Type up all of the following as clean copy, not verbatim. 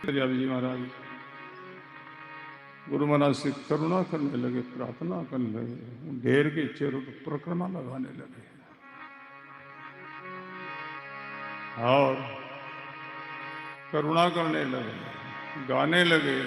जी महाराज गुरु महाराज से करुणा करने लगे, प्रार्थना करने लगे, ढेर के चेहरों पर प्रक्रमा लगाने लगे और करुणा करने लगे, गाने लगे।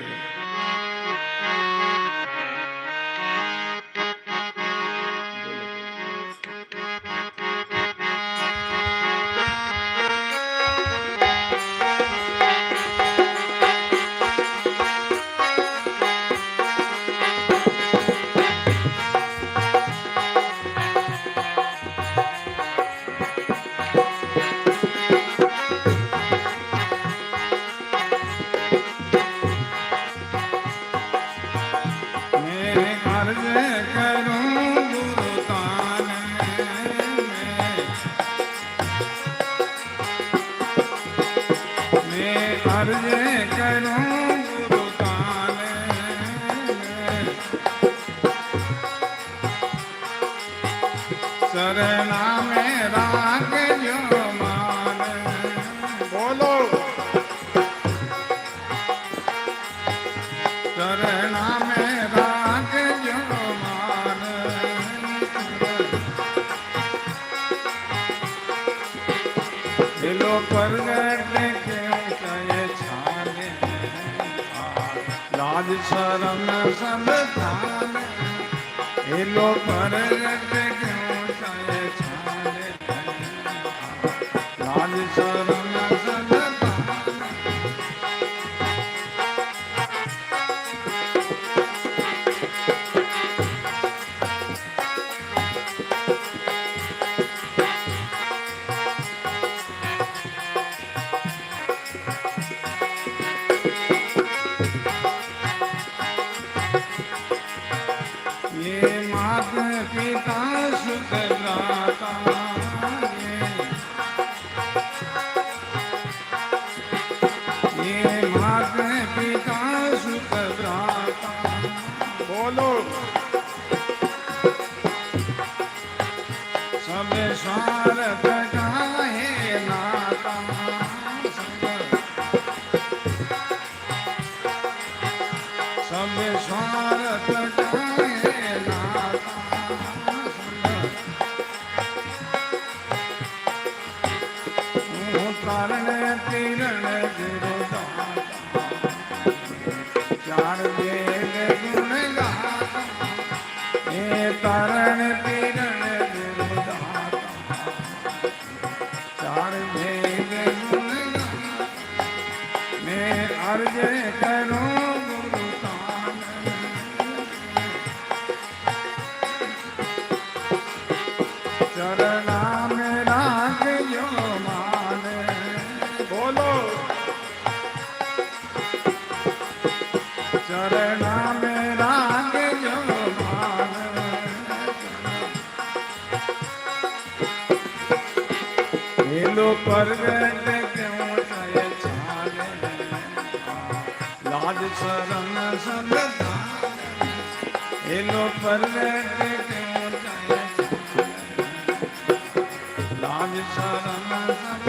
शरणा में राग जो मान, बोलो शरणा में राग जो मान, दिलो प्रगट क्यों कहे छाने, लाज शरम सब थाने, दिलो प्रगट पिता सुख दाता, ये माता पिता सुख दाता, बोलो सब स्वार्थ का है नाता, सब स्वार्थ का तीरण चार वेद गुण गाता, ये तारण तीरण चार वेद गुण गाता, मैं अर्ज करो गुरु तान, चरणा में राग जो मान, बोलो चरणा में राग जो मान, लो प्रगट क्यों कहे छाने, लाज शरम सब थाने, लो प्रगट क्यों कहे छाने, लाज शरम सब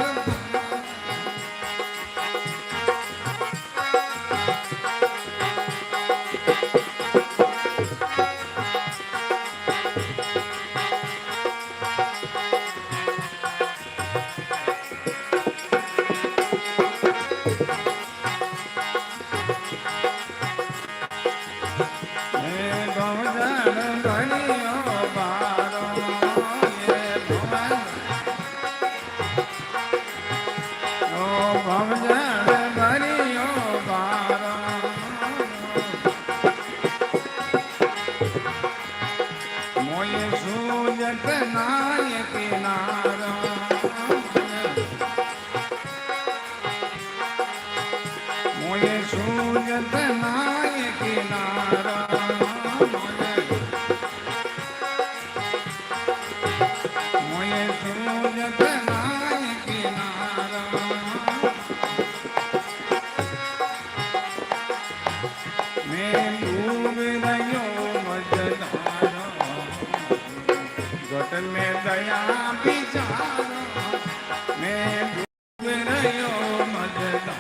सूरत नाय किनारा, मोये सूरत नाय किनारा, मैं डूब रहो मझधारा, घट में दया बिचारा, मैं डूब रहो मझधारा,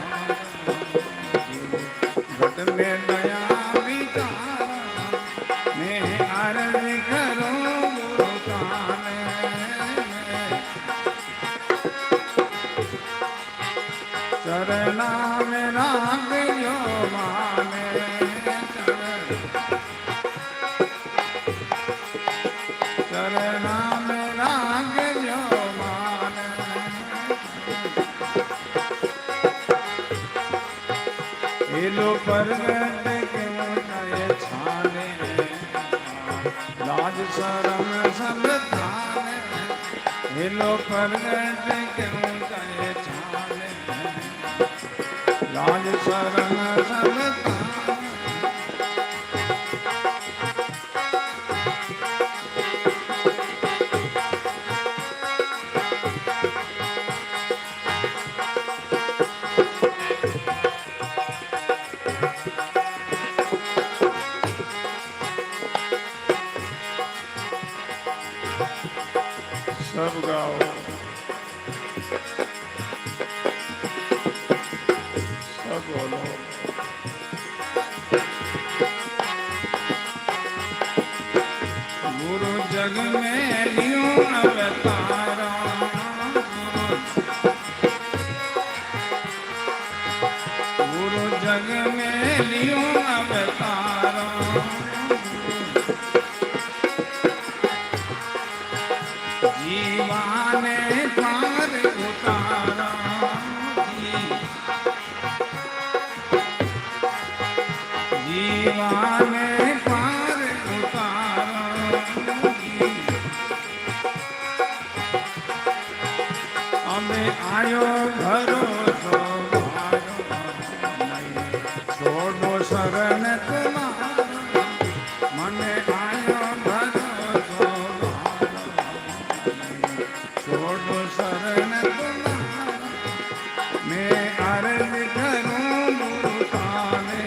ये लो प्रगट क्यों जाए छाने, लाज शरम सब थाने। ये लो प्रगट क्यों जाए छाने, लाज शरम सब थाने। सब गाओ, सब बोलो। गुरु जग में लियो अवतारा, गुरु जग में लियो अवतारा। जीवाने पार उतारा, जीवाने पार उतारा। अबे आयो भरोसो छोड़ो शरण तुम्हारा, मने आयो भरोसो छोड़ो शरण तुम्हारा। मैं अर्ज करूं मुताने,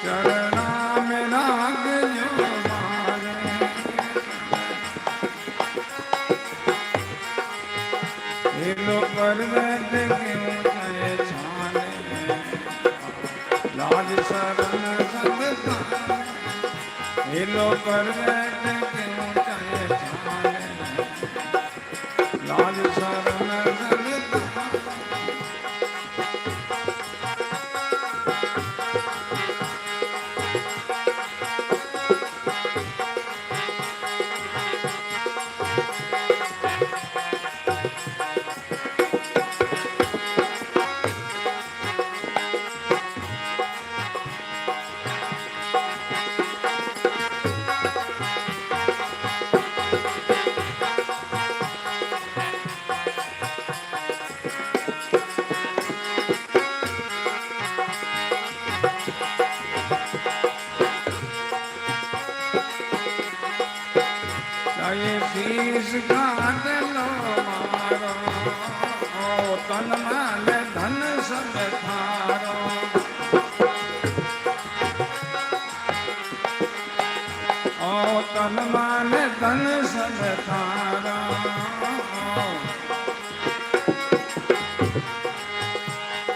चरना में नाग जो मारे। ये लो पर्वत क्यों जाए छाने, लाज शरण सब थाने। ये लो पर्वत क्यों जाए छाने, लाज शरण सब थाने। ये शीश घाट लो मारो, ओ तन मन धन सब थारो। ओ तन मन धन सब थारा।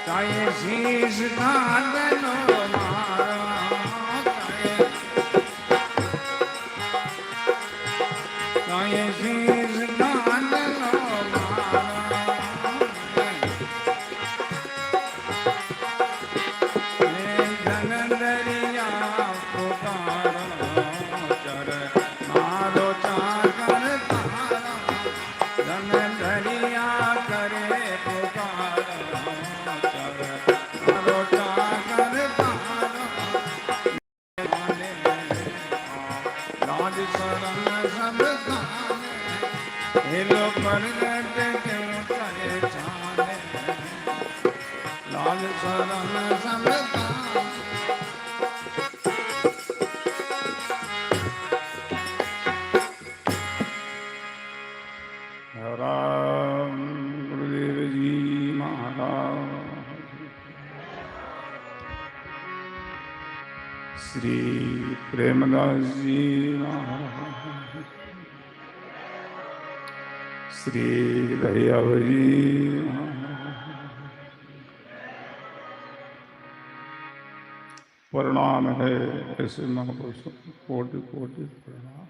चाहे शीश घाट लो मारो, चाहे शीश घाट लो मारो। जन दरिया पुकारो, चर मारो चाकर तारा। जन दरिया करे पुकारो, चर मारो चाकर तारा। लाज शरण सब थाने, ये लो प्रगट क्यों जाए छाने, लाज शरण सब थाने। राम गुरुदेव जी महाराज, श्री प्रेमदास जी महाराज, श्री दयाव जी महाराज। प्रणाम है ऐसे महापुरुषों को, कोटि कोटि प्रणाम।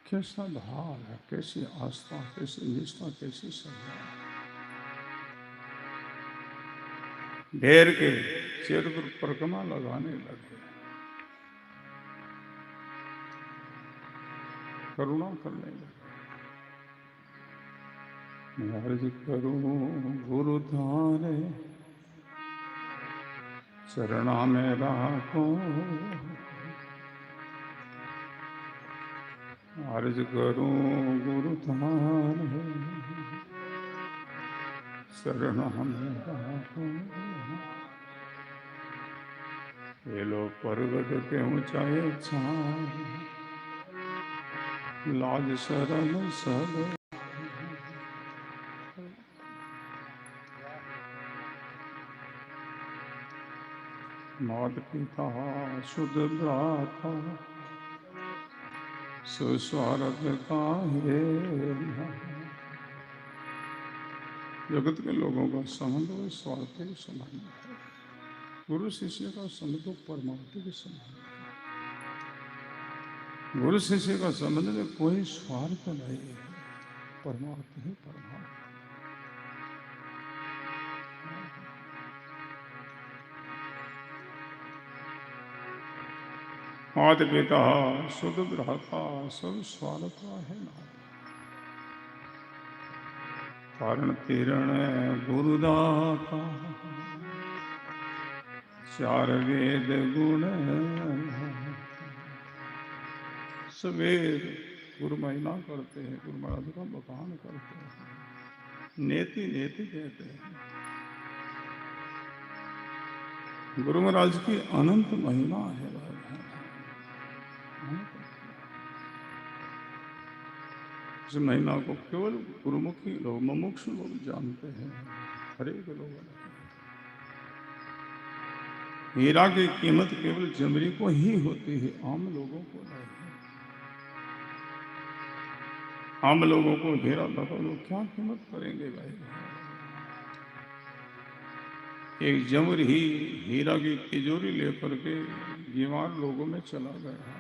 कैसा भाव है, कैसी आस्था, कैसी निष्ठा, कैसी श्रद्धा। ढेर के सिर पर परिक्रमा लगाने लगे। करुणा करने लगे। मैं अर्ज करूं गुरु थारे चरणा में राखो, अर्ज करूं गुरु थारे चरणा में राखो। ये लो पर्वत के ऊंचाई छान, लाज शरण सब। मात पिता शुद्ध भ्राता सुस्वार्थ काहे। जगत के लोगों का संबंध वो स्वार्थ के संबंध है, गुरु शिष्य का संबंध तो परमार्थ के संबंध है। गुरु शिष्य का संबंध में कोई स्वार्थ नहीं है, परमार्थ ही परमार्थ। माता पिता शुद्ध भ्राता सब स्वार्थ है ना, कारण तीरण गुरुदाता चार वेद गुण। सवेद गुरु महिमा करते हैं, गुरु महाराज का बखान करते हैं, नेति नेति कहते हैं। गुरु महाराज की अनंत महिमा है। इस महिमा को केवल गुरुमुखी लोग, मुमुक्षु लोग जानते हैं, हरेक लोग। हीरा की कीमत केवल जमरी को ही होती है, आम लोगों को नहीं। आम लोगों को हीरा लगा लोग क्या कीमत करेंगे भाई। एक जमर ही हीरा की तिजोरी लेकर के बीमार लोगों में चला गया,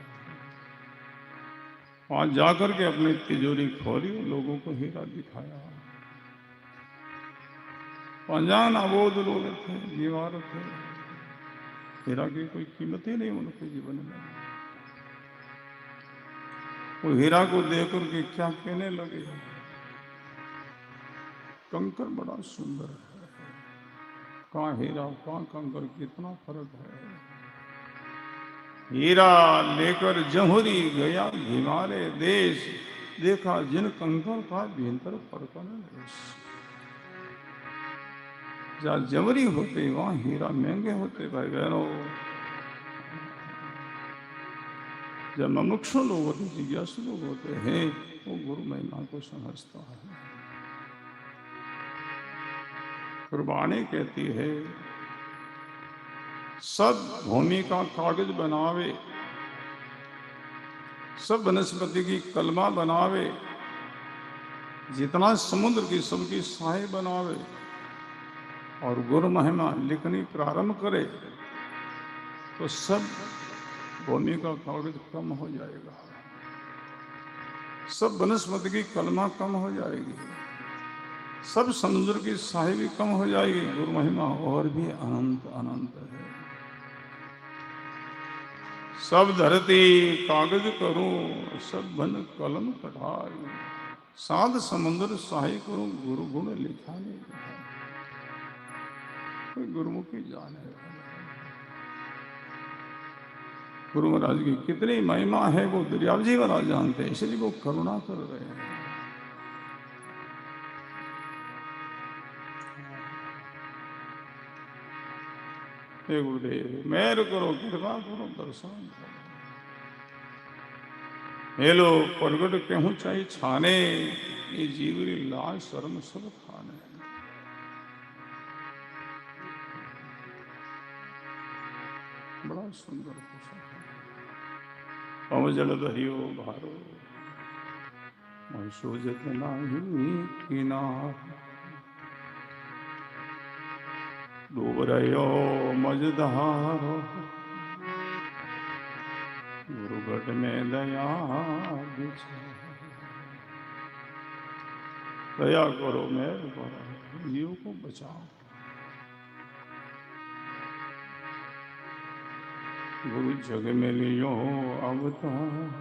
वहां जाकर के अपनी तिजोरी खोली, लोगों को हीरा दिखाया। अनजान अबोध लोग थे, बीमार थे, हीरा की कोई कीमत ही नहीं उनके जीवन में। वो हीरा को देख करके क्या कहने लगे, कंकर बड़ा सुंदर है, कहाँ हीरा कहाँ कंकर, कितना फर्क है। हीरा लेकर जमुरी गया हिमारे देश, देखा जिन कंकर का भीतर फर्क नहीं। जहाँ जमुरी होते वहां हीरा महंगे होते भाई बहनों। जब मुमुक्षु लोग होते, जिज्ञासु लोग होते हैं, वो गुरु महिमा को समझता है। कुर्बानी कहती है सब भूमि का कागज बनावे, सब वनस्पति की कलमा बनावे, जितना समुद्र की सबकी साए बनावे, और गुरु महिमा लिखनी प्रारंभ करे तो सब भूमि का कागज कम हो जाएगा, सब वनस्पति की कलमा कम हो जाएगी, सब समुद्र की साए भी कम हो जाएगी। गुरु महिमा और भी अनंत अनंत है। सब धरती कागज करूं, सब वन कलम कढ़ाई, साध समुद्र साही करूं, गुरु गुण लिखा नहीं लिखा। कोई गुरुमुखी जान है। गुरु महाराज की कितनी महिमा है वो दरियाव जी महाराज जानते हैं, इसलिए वो करुणा कर रहे हैं। हे गुरुदेव मेहर करो, कृपा करो, दर्शन करो। हे लो प्रगट कहूं चाहे छाने, ये जीवरी लाज शर्म सब खाने। बड़ा सुंदर कुशल है। पव जल दरियो भारो, सूझत नाही किनार, डूब रहो मझधारो, गुरुगढ़ में दया दया करो, मेहर करो, जीव को बचाओ। गुरु जग में लियो अवतार,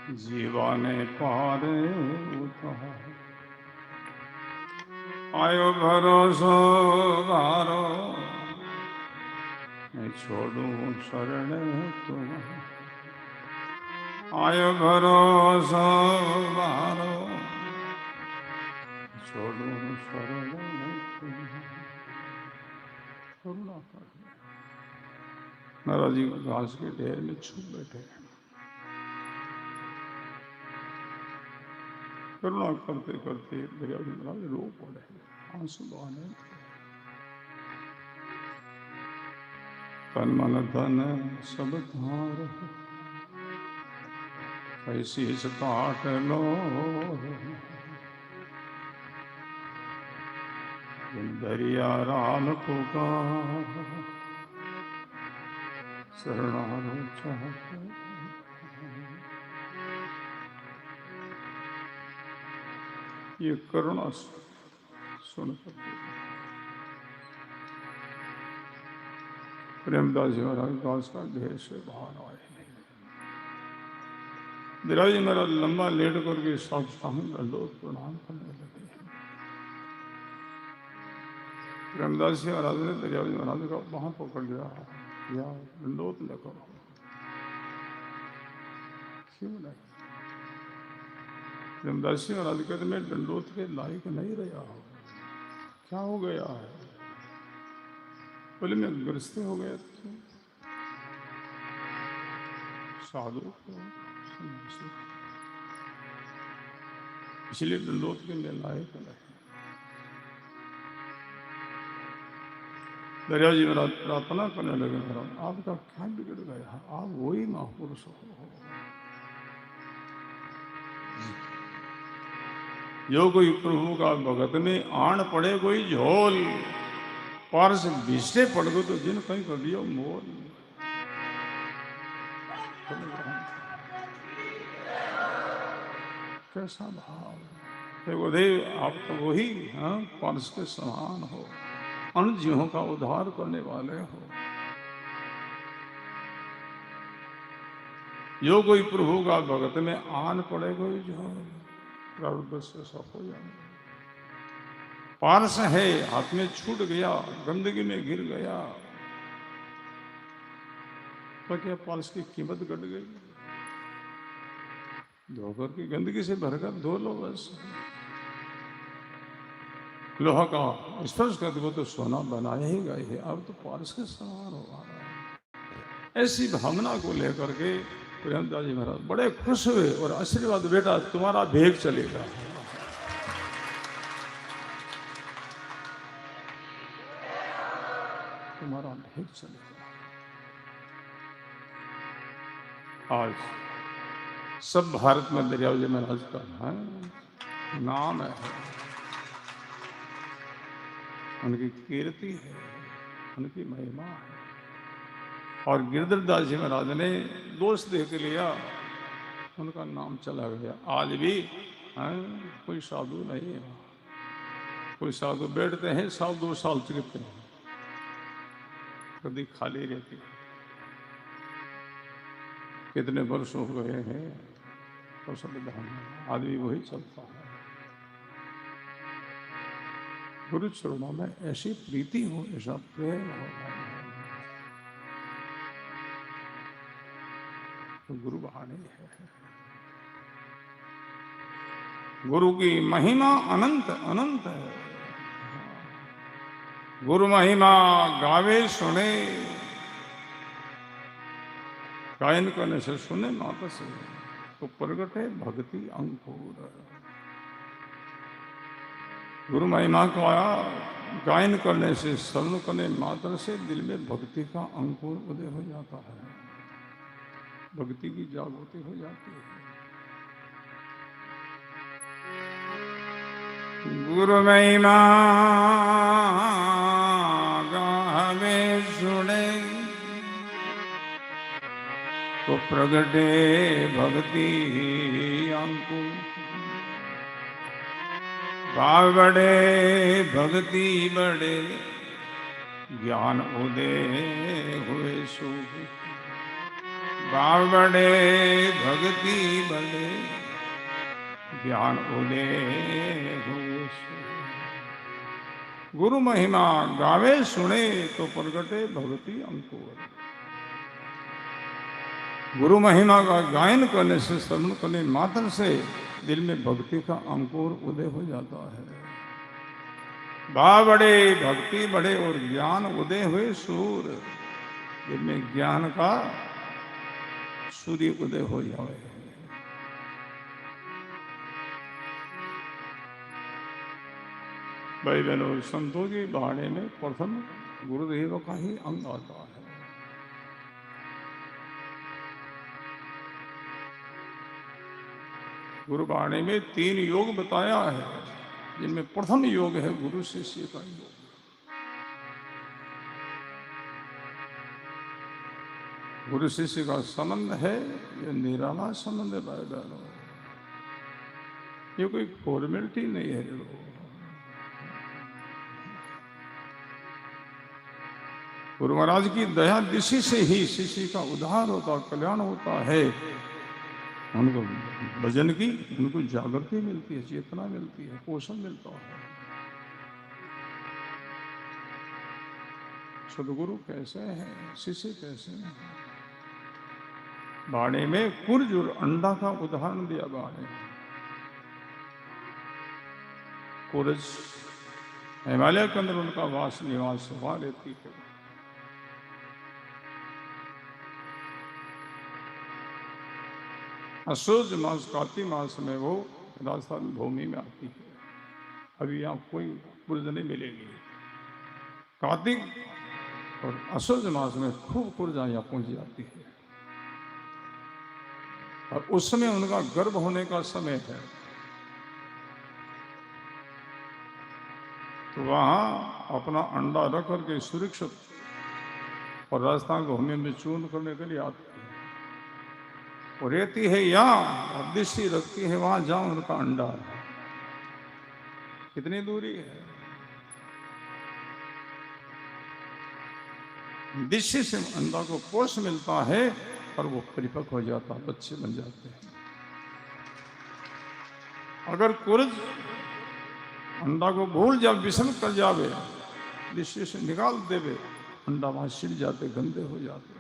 जीवाने पारे उतार आयो भरोसो वारो मैं छोड़ू शरण तुम आयो भरोसो वारो छोड़ू शरण तुम करुणा कर महाराज जी घास के ढेर में छुप बैठे करुणा करते करते दरिया जी महाराज रो पड़े आंसू बहाने तन मन धन सब धार कैसी काट लो दरिया राम पुकार शरणारो चाहते ये करुणा सुनकर प्रेमदास जी महाराज दास का ढेर से बाहर आए दरिया जी महाराज लंबा लेट करके साष्टांग दंडोत प्रणाम करने लगे प्रेमदास जी महाराज ने दरिया जी महाराज का बाह पकड़ लिया या दंडोत न करो क्यों नहीं प्रेमदास जी महाराज कहते मैं दंडोत के लायक नहीं रहा हूं क्या हो गया है बोले मैं ग्रस्त हो गया था साधु को इसलिए दंडोत के लिए लायक नहीं दरिया जी महाराज प्रार्थना करने लगे महाराज आपका क्या बिगड़ गया आप वही महापुरुष हो जो कोई प्रभु का भगत में आण पड़े कोई झोल पार से बीसते पड़ गए तो जिन कहीं कर दिया मोल कैसा भाव देव आप तो वही पारस के समान हो अन जीवों का उद्धार करने वाले हो जो कोई प्रभु का भगत में आन पड़े कोई जो प्रारब्ध से सब हो जाए पारस है हाथ में छूट गया गंदगी में गिर गया तो क्या पारस की कीमत घट गई धोकर की गंदगी से भरकर धो लो बस लोहा का स्पर्श कर दो तो सोना बनाया ही गए है अब तो पारस के समान हो ऐसी भावना को लेकर के प्रेमदास जी महाराज बड़े खुश हुए और आशीर्वाद बेटा तुम्हारा भेग चलेगा तुम्हारा भेग चलेगा आज सब भारत में दरिया जी महाराज का नाम है उनकी कीर्ति है उनकी महिमा है और गिरधरदास जी महाराज ने दोष देख लिया उनका नाम चला गया आज भी कोई साधु नहीं है कोई साधु बैठते हैं 1-2 साल चुकते हैं कभी खाली रहती कितने वर्ष हो गए हैं तो सब आदमी वही चलता है गुरु चरणों में ऐसी प्रीति हो ऐसा प्रेम हो तो गुरु वाणी है गुरु की महिमा अनंत अनंत है गुरु महिमा गावे सुने गायन करने से सुने माता से तो प्रगट है भक्ति अंकुर गुरु महिमा का गायन करने से शरण करने मात्र से दिल में भक्ति का अंकुर उदय हो जाता है भक्ति की जागृति हो जाती है गुरु महिमा गावे सुने तो प्रगटे भक्ति अंकुर भाव बड़े भक्ति बड़े ज्ञान उदय हुए सुख भाव बड़े भक्ति बड़े ज्ञान उदे हुए सो। गुरु महिमा गावे सुने तो प्रगटे भक्ति अंकुर। गुरु महिमा का गायन करने से, श्रवण करने मात्र से दिल में भक्ति का अंकुर उदय हो जाता है। भाव बड़े भक्ति बड़े और ज्ञान उदय हुए सूर। दिल में ज्ञान का सूर्य उदय हो जाए। भाई बहनों, संतों की बाणे में प्रथम गुरुदेव का ही अंग आता है। गुरुबाणी में 3 योग बताया है, जिनमें प्रथम योग है गुरु शिष्य का योग। गुरु शिष्य का संबंध है, ये निराला संबंध है भाई बहनों। ये कोई फॉर्मेलिटी नहीं है। गुरु महाराज की दया दृष्टि से ही शिष्य का उद्धार होता, कल्याण होता है। उनको भजन की, उनको जागृति मिलती है, चेतना मिलती है, पोषण मिलता है। सदगुरु कैसे हैं, शिष्य कैसे हैं? बाणे में कुर्ज और अंडा का उदाहरण दिया। बाणे कुर्ज हिमालय के अंदर उनका वास निवास वहां रहती है। असोज मास कार्तिक मास में वो राजस्थान भूमि में आती है। अभी यहाँ कोई कुर्ज नहीं मिलेगी। कार्तिक और असोज मास में खूब कुर्जा यहाँ पहुंच जाती है। और उस समय उनका गर्भ होने का समय है। तो वहां अपना अंडा रख करके सुरक्षित और राजस्थान भूमि में चूर्ण करने के लिए आते हैं। और रहती है यहाँ, दृष्टि रखती है वहां जहां उनका अंडा है। कितनी दूरी है? दृष्टि से अंडा को पोष मिलता है और वो परिपक्व हो जाता है, बच्चे बन जाते हैं। अगर कुर्ज अंडा को भूल जा, विषम कर जावे, दृष्टि से निकाल देवे, अंडा वहां छिड़ जाते, गंदे हो जाते।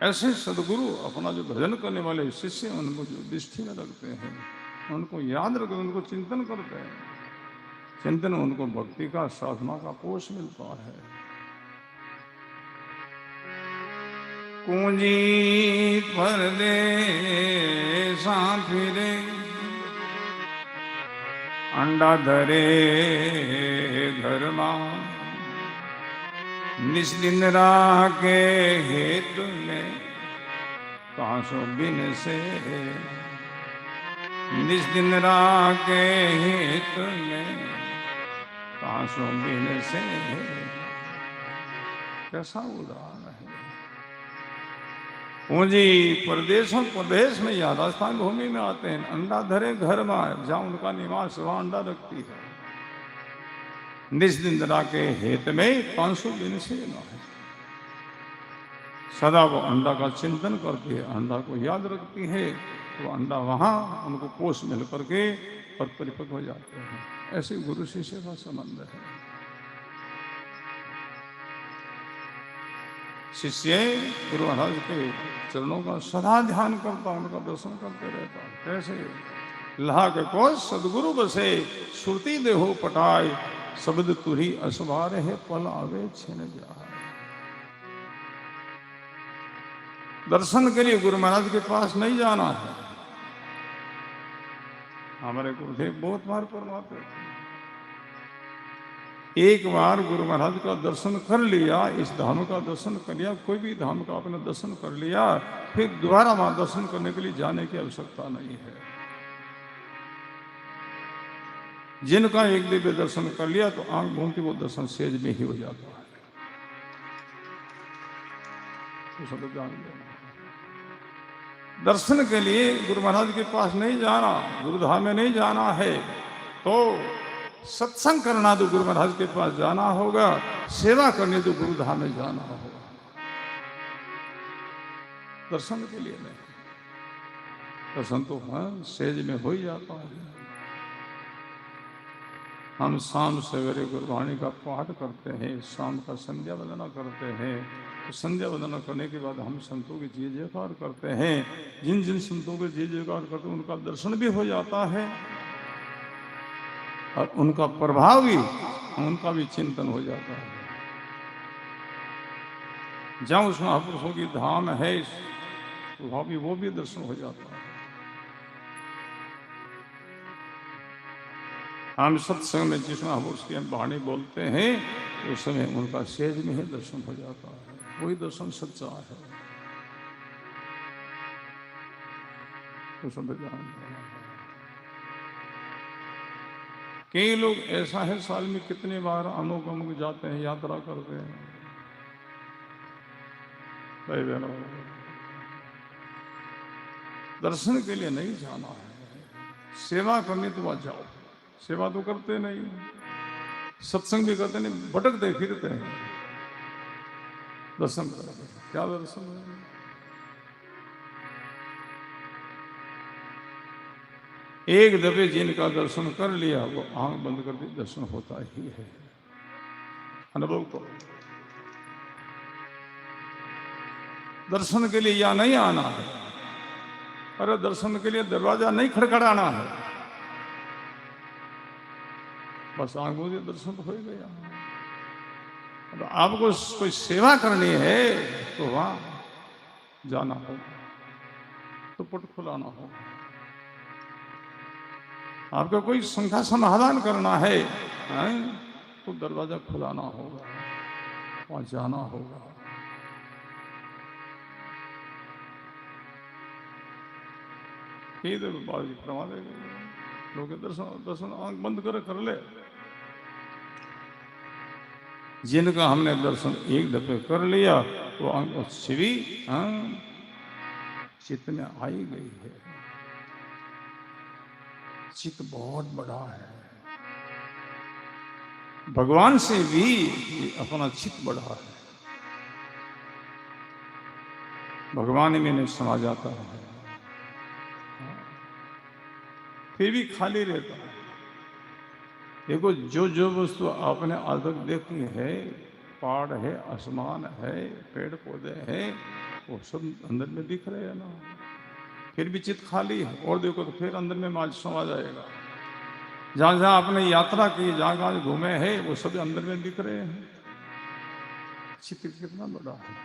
ऐसे सदगुरु अपना जो भजन करने वाले शिष्य, उनको जो दृष्टि में रखते हैं, उनको याद रखते, उनको चिंतन करते हैं। चिंतन उनको भक्ति का, साधना का पोष मिलता है। कुंजी परदेसा फिरे, अंडा धरे घर मां, निस दिन राके हेतु में कासो बिन से, निस दिन राके हेतु में कासो बिन से। कैसा उदाहरण है। पूंजी प्रदेश में या राजस्थान भूमि में आते हैं, अंडा धरे घर में, जहां उनका निवास वहां अंडा रखती है। निज निंद्रा के हेत में 500 दिन से न है। सदा वो अंडा का चिंतन करती है, अंडा को याद रखती है, तो अंडा वहां उनको पोष मिल करके और परिपक्व हो जाते हैं। ऐसे गुरु शिष्य का संबंध है। शिष्य गुरु महाराज के चरणों का सदा ध्यान करता, उनका दर्शन करते रहता। कैसे? लाग को सदगुरु बसे, श्रुति देहो पटाए, शब्द तुरी असवार है, पल आवे छिन जाए। दर्शन के लिए गुरु महाराज के पास नहीं जाना है। हमारे गुरुदेव बहुत बार फरमाते थे, एक बार गुरु महाराज का दर्शन कर लिया, इस धाम का दर्शन कर लिया, कोई भी धाम का आपने दर्शन कर लिया, फिर दोबारा वहां दर्शन करने के लिए जाने की आवश्यकता नहीं है। जिनका एक दिव्य दर्शन कर लिया तो आंख घूमती वो दर्शन सेज में ही हो जाता है। तो सब जान लेना। दर्शन के लिए गुरु महाराज के पास नहीं जाना, गुरुधाम में नहीं जाना है, तो सत्संग करना तो गुरु महाराज के पास जाना होगा, सेवा करनी तो गुरु धाम में जाना होगा, दर्शन के लिए नहीं। दर्शन तो हाँ सेज में हो ही जाता है। हम शाम सवेरे गुरबाणी का पाठ करते हैं, शाम का संध्या वंदना करते हैं, तो संध्या वंदना करने के बाद हम संतों की जय जयकार करते हैं। जिन जिन संतों के जय जयकार करते हैं उनका दर्शन भी हो जाता है और उनका प्रभाव भी, उनका भी चिंतन हो जाता है। जहाँ उस महापुरुषों की धाम है वहाँ भी वो भी दर्शन हो जाता है। हम सत्संग में जिस महापुरुष की हम वाणी बोलते हैं उस समय उनका सेज में ही दर्शन हो जाता है, वही दर्शन सच्चा है। तो समझ कई लोग ऐसा है साल में कितने बार अमुक अमुक जाते हैं, यात्रा करते हैं। भाई बहनों, दर्शन के लिए नहीं जाना है, सेवा करनी तो वहां जाओ। सेवा तो करते नहीं, सत्संग भी करते नहीं, भटकते फिरते हैं। दर्शन करते क्या दर्शन है? एक दफे जिनका दर्शन कर लिया वो आंख बंद कर दी, दर्शन होता ही है। अनुभव करो। दर्शन के लिए या नहीं आना है, अरे दर्शन के लिए दरवाजा नहीं खड़खड़ाना है, बस आंख बोले दर्शन तो हो ही गया। तो आपको कोई सेवा करनी है तो वहां जाना होगा, तो पट खुलाना होगा। आपको कोई संख्या समाधान करना है तो दरवाजा खुलाना होगा, वहां जाना होगा। बाबा जी फरमा देंगे, लोग दर्शन आंख बंद कर ले। जिनका हमने दर्शन एक दफे कर लिया वो आंख छिवी चित्त में आई गई है। चित्त बहुत बड़ा है, भगवान से भी अपना चित्त बड़ा है, भगवान में नहीं समा जाता है, फिर भी खाली रहता है। देखो जो जो वस्तु आपने आज तक देखी है, पहाड़ है, आसमान है, पेड़ पौधे हैं, वो सब अंदर में दिख रहे हैं ना, फिर भी चित्त खाली है। और देखो तो फिर अंदर में माल समा जाएगा। जहां जहां आपने यात्रा की, जहां जहां घूमे हैं, वो सब अंदर में दिख रहे हैं। चित्त कितना बड़ा है।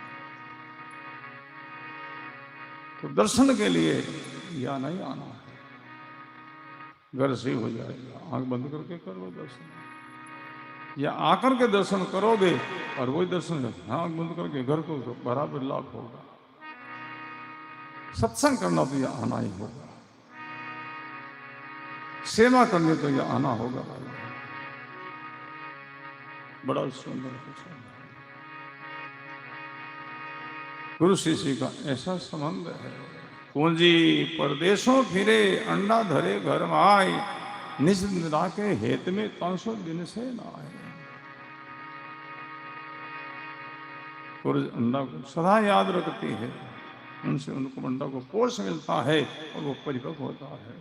तो दर्शन के लिए या नहीं आना है, घर से हो जाएगा, आंख बंद करके करो दर्शन, या आकर के दर्शन करोगे और वही दर्शन आंख बंद करके घर को बराबर लाभ होगा। सत्संग करना तो यह आना ही होगा, सेवा करनी तो यह आना होगा भाई। बड़ा सुंदर है। गुरु शिष्य का ऐसा संबंध है। कुंजी परदेशों फिरे अंडा धरे घर में आए, निज निरा के हेत में 500 दिन से न आए। अंडा को सदा याद रखती है, उनसे उनको अंडा को पोष मिलता है और वो परिपक्व होता है।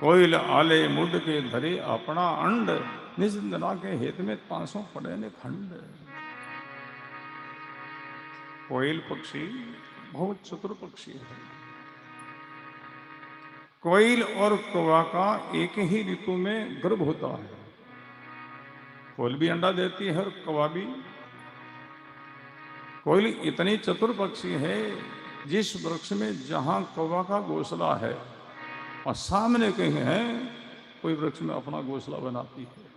कोयल आले मुड के धरे अपना अंड, निज निरा के हेत में 500 पड़े ने खंड। कोयल पक्षी बहुत चतुर पक्षी है। कोयल और कौवा का एक ही ऋतु में गर्भ होता है। कोयल भी अंडा देती है और कौवा भी। कोयल इतनी चतुर पक्षी है, जिस वृक्ष में जहां कौवा का घोंसला है और सामने कहीं है कोई वृक्ष में अपना घोंसला बनाती है।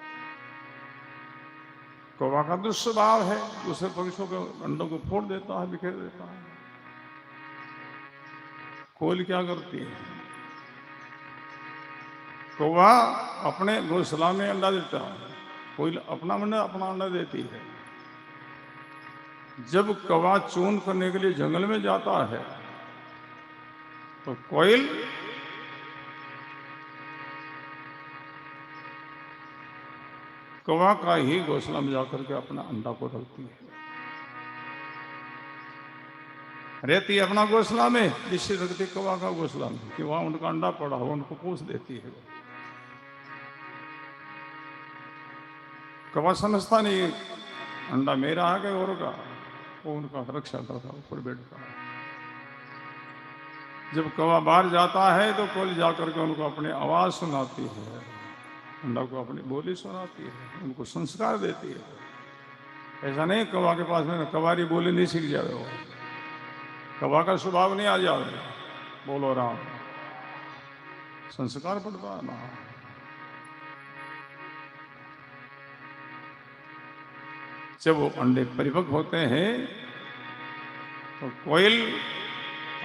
कौवा का दुस्वभाव है, दूसरे पक्षियों के अंडों को फोड़ देता है, बिखेर देता है। कोयल क्या करती है? कौवा अपने घोंसला में अंडा देता है, कोयल अपना अंडा देती है। जब कौवा चून करने के लिए जंगल में जाता है तो कोयल कौवा का ही घोंसला में जाकर के अपना अंडा को रखती है, रहती है अपना घोंसला में, जिससे रखती कौवा का घोंसला में कि वहां उनका अंडा पड़ा हो, उनको पूछ देती है। कौवा समझता नहीं अंडा मेरा है कि और का, वो उनका रक्षा करता ऊपर बैठता है। जब कौवा बाहर जाता है तो कोयल जाकर के उनको अपनी आवाज सुनाती है, अंडा को अपनी बोली सुनाती है, उनको संस्कार देती है। ऐसा नहीं कौवा के पास में कवारी बोली नहीं सीख जाए, वो कौवा का स्वभाव नहीं आ जाए, बोलो राम, संस्कार पड़ता है ना। जब वो अंडे परिपक्व होते हैं तो कोयल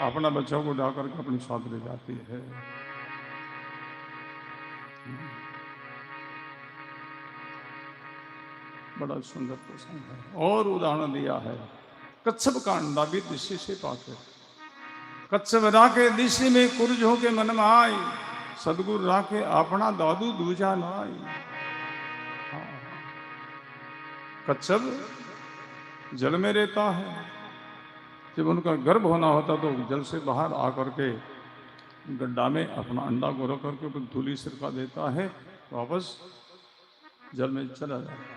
अपना बच्चों को उठा करके अपनी साथ ले जाती है। बड़ा सुंदर प्रसंग है। और उदाहरण दिया है, कच्छप का अंडा भी दिशि से पाके, कच्छप राके दिशि में कुरजों के मन में आई, सदगुरु राके अपना दादू दूजा नाई। कच्छप जल में रहता है, जब उनका गर्भ होना होता तो जल से बाहर आकर के गड्ढा में अपना अंडा को रख करके ऊपर धूली सिरका देता है, वापस जल में चला जाता है।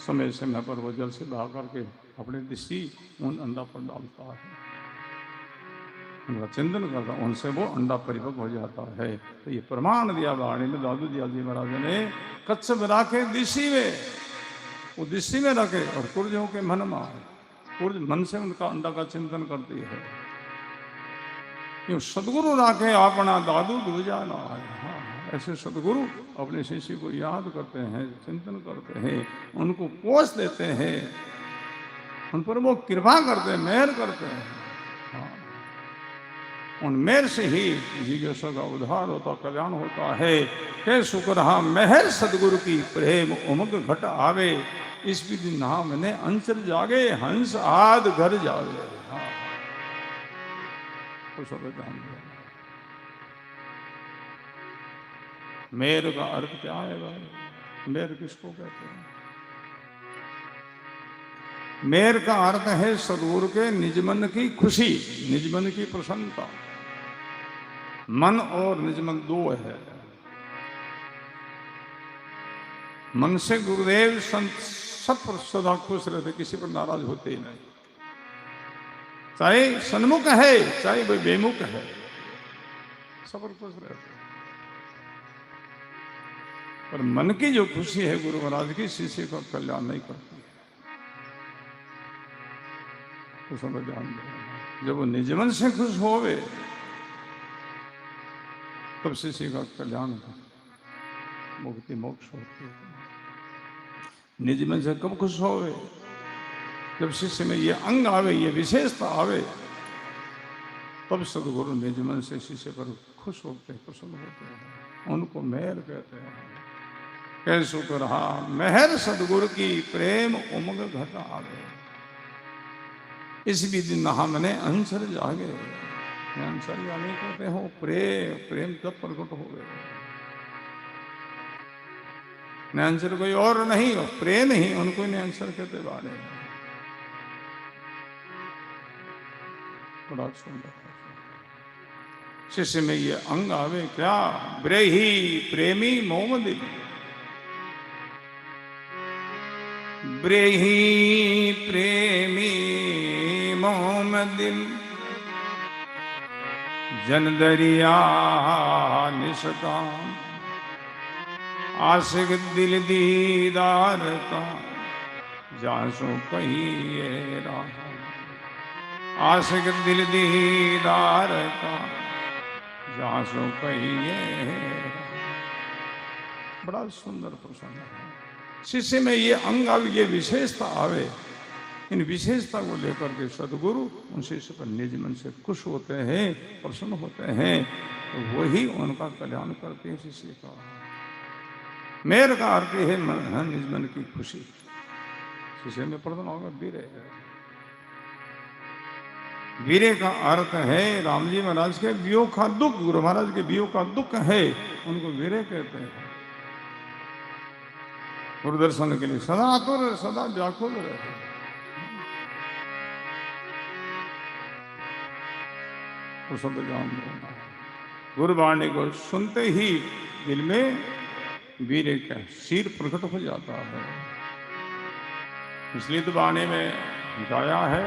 समय समय पर वो जल से बहा करके अपने दृष्टि उन अंडा पर डालता है, उनका चिंतन करता है, उनसे वो अंडा परिपक्व हो जाता है। तो ये प्रमाण दिया वाणी में दादू दयाल जी महाराज ने, कच्छप राखे दिशि में, वो दृष्टि में रखे और कुर्जों के मन में आए, कुर्ज मन से उनका अंडा का चिंतन करती है। यूं सदगुरु राखे अपना दादू दूजा ना आए। हाँ, ऐसे सदगुरु अपने शिष्य को याद करते हैं, चिंतन करते हैं, उनको पोष देते हैं, उन पर वो कृपा करते हैं, मेहर करते हैं। हाँ, उन मेहर से ही जिज्ञासा का उद्धार होता, कल्याण होता है। के शुक्र हाँ मेहर सदगुरु की, प्रेम उमग घट आवे, इस विधि नाम ने अंचल जागे, हंस आद घर जावे। हाँ, मेहर का अर्थ क्या है भाई? मेहर किसको कहते हैं? मेहर का अर्थ है सदगुरु के निजमन की खुशी, निजमन की प्रसन्नता। मन और निजमन दो है। मन से गुरुदेव संत सब पर सदा खुश रहते, किसी पर नाराज होते ही नहीं, चाहे सन्मुख है चाहे वह बेमुख है, सब पर खुश रहते। पर मन की जो खुशी है गुरु महाराज की, शिष्य का कल्याण नहीं करती है, तो समझ ध्यान दो। जब वो निजमन से खुश होवे तब शिष्य का कल्याण, मुक्ति मोक्ष होती है। निजमन से कब खुश होवे? जब शिष्य में ये अंग आवे, ये विशेषता आवे, तब सदगुरु निजमन से शिष्य पर खुश होते हैं, प्रसन्न होते हैं, उनको मेहर कहते हैं। कैसु रहा मेहर सदगुरु की, प्रेम उमग घट आवे, इस विधि नाम ने अंसर जागे। अंसर जागे कहते हो प्रेम, प्रेम तब प्रकट हो गए। आंसर कोई और नहीं हो, प्रेम ही उनको आंसर कहते बारे। बड़ा सुंदर शिष्य में ये अंग आवे क्या? ब्रेही प्रेमी मोमदिल, ब्रेही प्रेमी मोमदिल, जन दरिया निष्काम, आशिक दिल दीदार का, जासो कहिए रहा, आशिक दिल दीदार का, जासो कहिए। बड़ा सुंदर प्रसंग है। शिष्य में ये अंग आवे, ये विशेषता आवे, इन विशेषता को लेकर के सदगुरु उन शिष्य पर निज मन से खुश होते हैं, प्रसन्न होते हैं, तो वही उनका कल्याण करते हैं शिष्य का। मेहर का अर्थ है निज मन की खुशी। शिष्य में प्रसन्न होकर भी रहे। वीरे का अर्थ है राम जी महाराज के वियोग का दुख, गुरु महाराज के वियोग का दुख है, उनको वीरे कहते हैं। गुरु दर्शन के लिए सदा आतुर, सदा व्याकुल रहे। तो सब जान लेना, गुरुवाणी को सुनते ही दिल में वीर का सिर प्रकट हो जाता है। इसलिए तो वाणी में गाया है,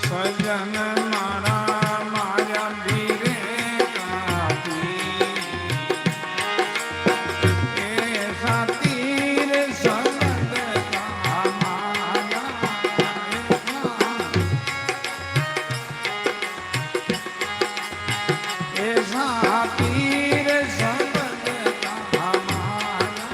सजन मारा माया वीरे काती, ऐसा तीर शब्द का माया, ऐसा तीर शब्द का माया,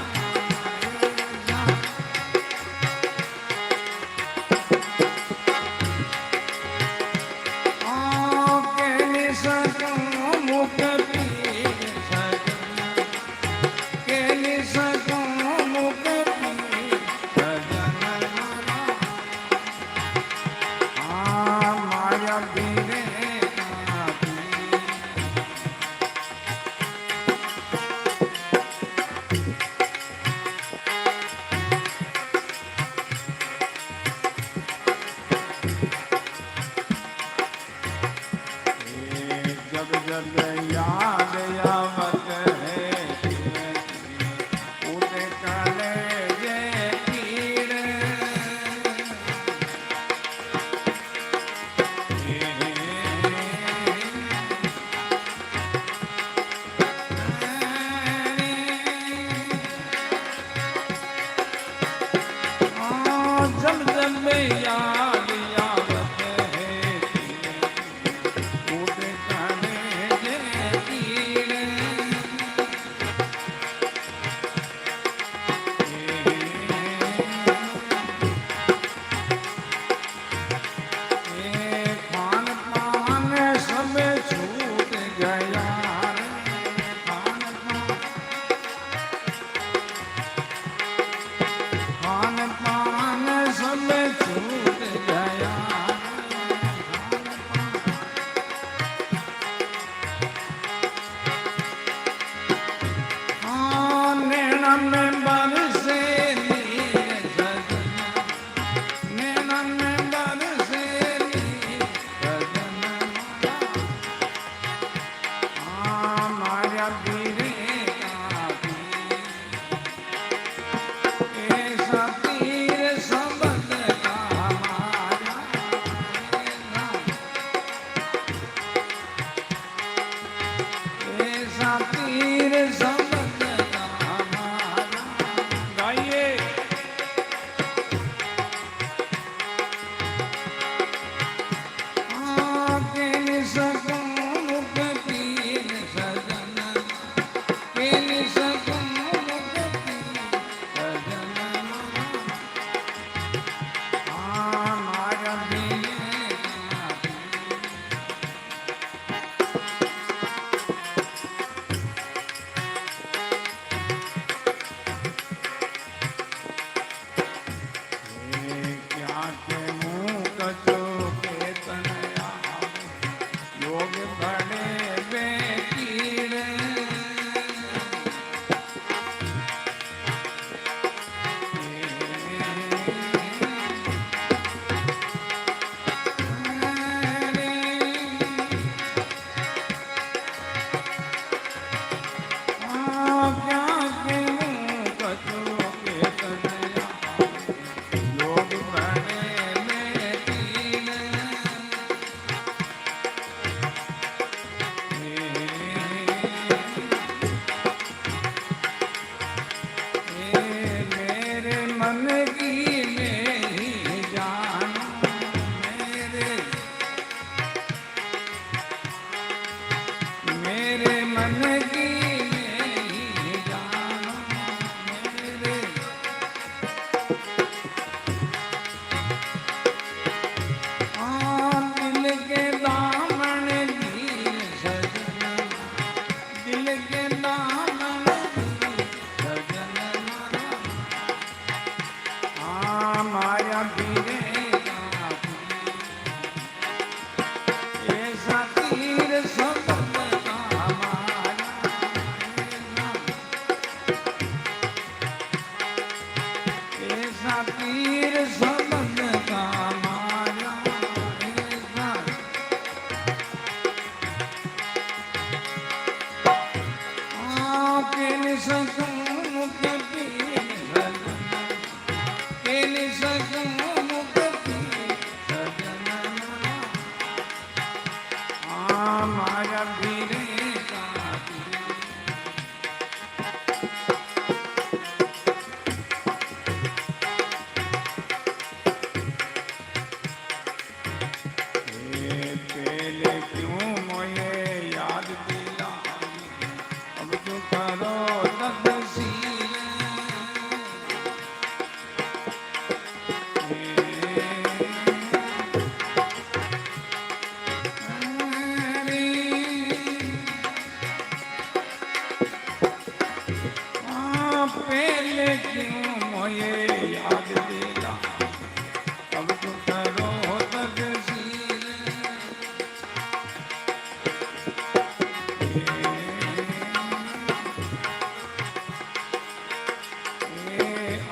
ये याद दिला अब तो करो तकसीर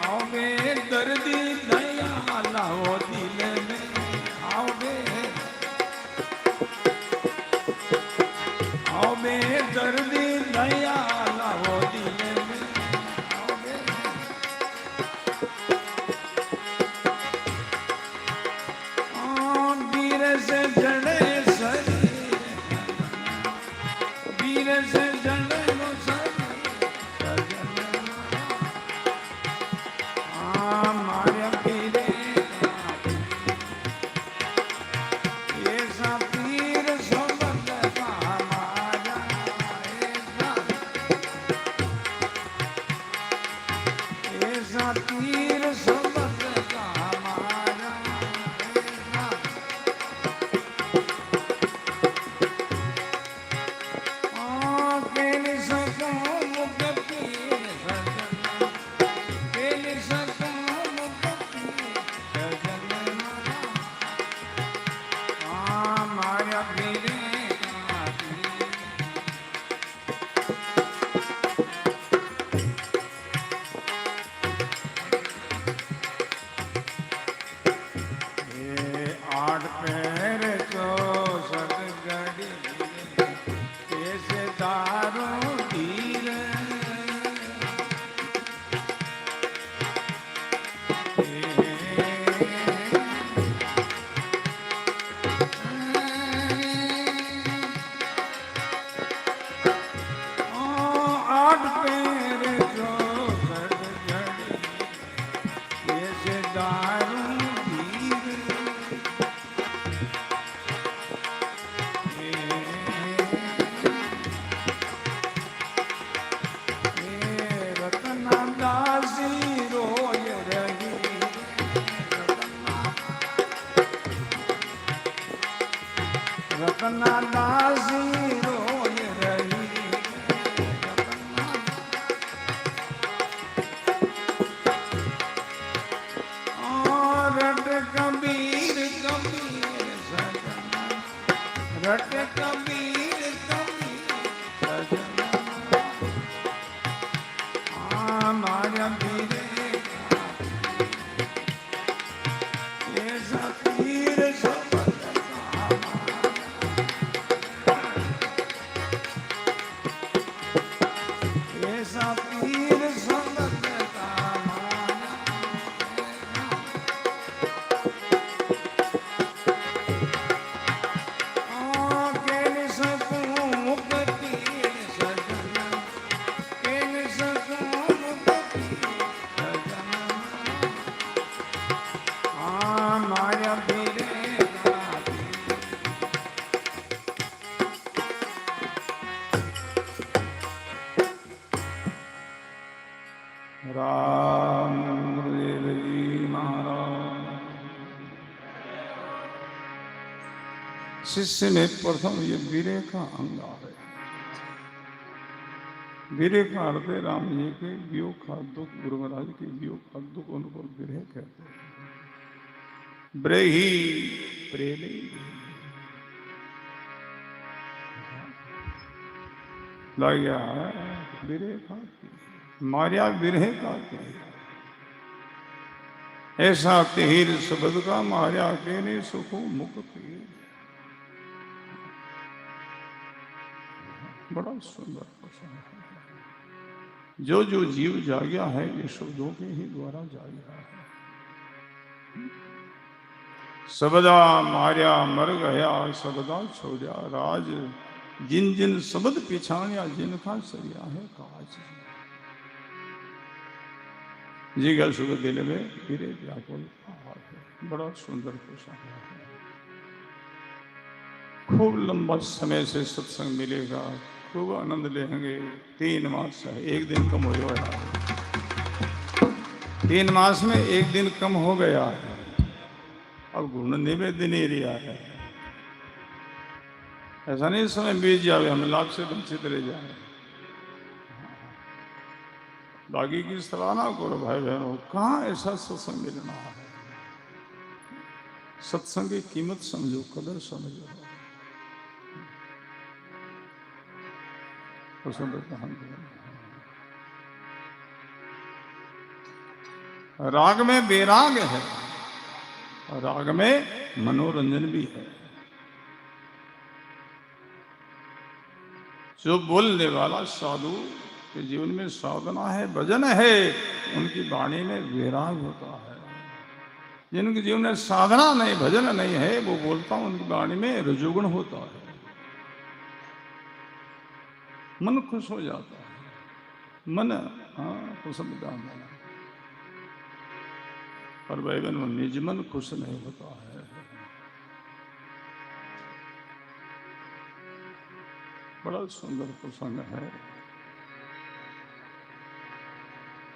आओगे दर्दी दया लाओ दिल में आओगे दर्दी दया लाओ दिल में आओगे वीर से जड़े शरीर वीर से जड़े लो शरीर माया पीरे ये सब पीर सोबत का माया ऐसा पीर सोबत का माया केली सको मुख पीर सजन केली सको मुख पीर सजन माया पीरे आठ पैर को सदगड़ी कैसे दारू धीर आठ पैर को सदगड़ी कैसे दारू रतना दासी रोय रही रतना दासी रोय रही रट कबीर कबीर सजना रट कबीर कबीर सजना माया पीरे ऐसा पीर सोबत का ऐसा पीर सोबत का केली सको मुख पीर सजना केली सको मुख पीर सजना माया पीरे राम गुरुदेव जी महाराज। शिष्य ने प्रथम ये वीरे का अंगा है। वीरे का अर्थ है राम जी के वियोग का दुख, गुरु महाराज के वियोग का दुख, उनको विरह कहते हैं। ब्रेही प्रेमी लग गया है वीरे का मारिया विरह का ऐसा तीर शब्द का मारिया के ने सुखो मुक्ति। बड़ा सुंदर प्रसंग है। जो जो जीव जागया है ये शब्दों के ही द्वारा जागया है। सबदा मारिया मर गया सबदा छोड़ा राज जिन जिन शब्द पिछाड़िया जिनका सरिया है काज। जी गल सुख दिल में गिरे व्याकुल आवाज है। बड़ा सुंदर प्रसंग है। खूब लंबा समय से सत्संग मिलेगा, खूब आनंद लेंगे। 3 मास है, एक दिन कम हो गया है। 3 मास में एक दिन कम हो गया है। अब घूमने में दिन ही रहा है। ऐसा नहीं समय बीत जाए हम लाभ से वंचित रह जाए। बाकी की सराहना करो भाई बहनों, कहाँ ऐसा सत्संग मिलना है। सत्संग की कीमत समझो, कदर समझो। पसंद राग में बेराग है, राग में मनोरंजन भी है। जो बोलने वाला साधु के जीवन में साधना है, भजन है, उनकी वाणी में विराग होता है। जिनके जीवन में साधना नहीं, भजन नहीं है, वो बोलता उनकी वाणी में रजोगुण होता है। मन खुश हो जाता है, मन पसंद है। पर भाई बहन, निज मन खुश नहीं होता है। बड़ा सुंदर प्रसंग है।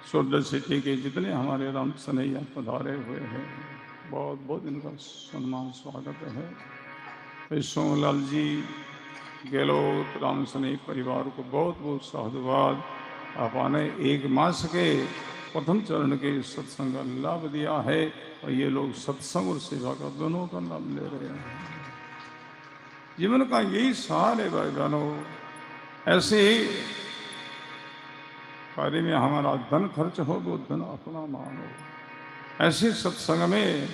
सोल्डर सिटी के जितने हमारे राम सनैया पधारे हुए हैं, बहुत बहुत इनका सम्मान स्वागत है। सोमलाल जी, गहलोत, राम सनई परिवार को बहुत बहुत साधुवाद। आपने 1 मास के प्रथम चरण के सत्संग का लाभ दिया है, और ये लोग सत्संग और सेवा का दोनों का लाभ ले रहे हैं। जीवन का यही सार है भाई बहनों। ऐसे ही कार्य में हमारा धन खर्च हो, वो धन अपना मानो। ऐसे सत्संग में,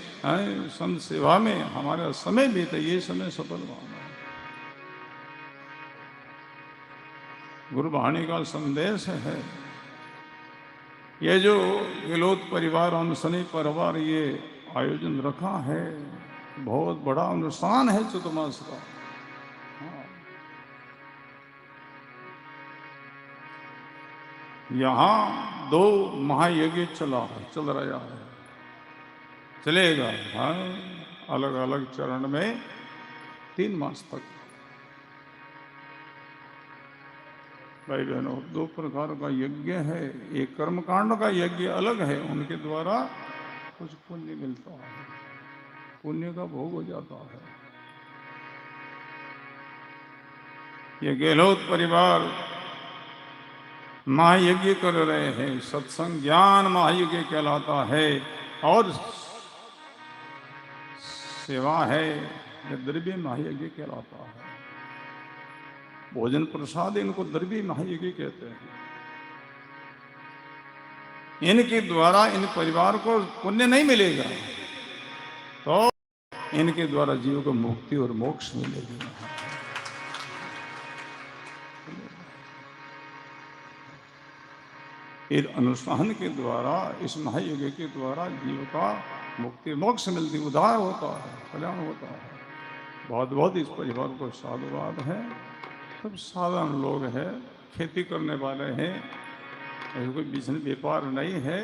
संत सेवा में हमारा समय बीते, ये समय सफल मानो। गुरुवाणी का संदेश है, ये जो गहलोत परिवार, अनुसनी परिवार ये आयोजन रखा है, बहुत बड़ा अनुष्ठान है चतुर्मास का। यहाँ 2 महायज्ञ चल रहा है, चलेगा। अलग अलग चरण में 3 मास तक। भाई बहनों, 2 प्रकार का यज्ञ है। एक कर्मकांड का यज्ञ अलग है, उनके द्वारा कुछ पुण्य मिलता है, पुण्य का भोग हो जाता है। ये गहलोत परिवार महायज्ञ कर रहे हैं, सत्संग ज्ञान महायज्ञ कहलाता है। और सेवा है, ये द्रव्य महायज्ञ कहलाता है। भोजन प्रसाद इनको द्रव्य महायज्ञ कहते हैं। इनके द्वारा इन परिवार को पुण्य नहीं मिलेगा, तो इनके द्वारा जीव को मुक्ति और मोक्ष मिलेगी। इस अनुष्ठान के द्वारा, इस महायज्ञ के द्वारा जीव का मुक्ति मोक्ष मिलती, उद्धार होता है, कल्याण होता है। बहुत बहुत इस परिवार को साधुवाद है। सब साधारण लोग हैं, खेती करने वाले हैं, ऐसे कोई बिजनेस व्यापार नहीं है।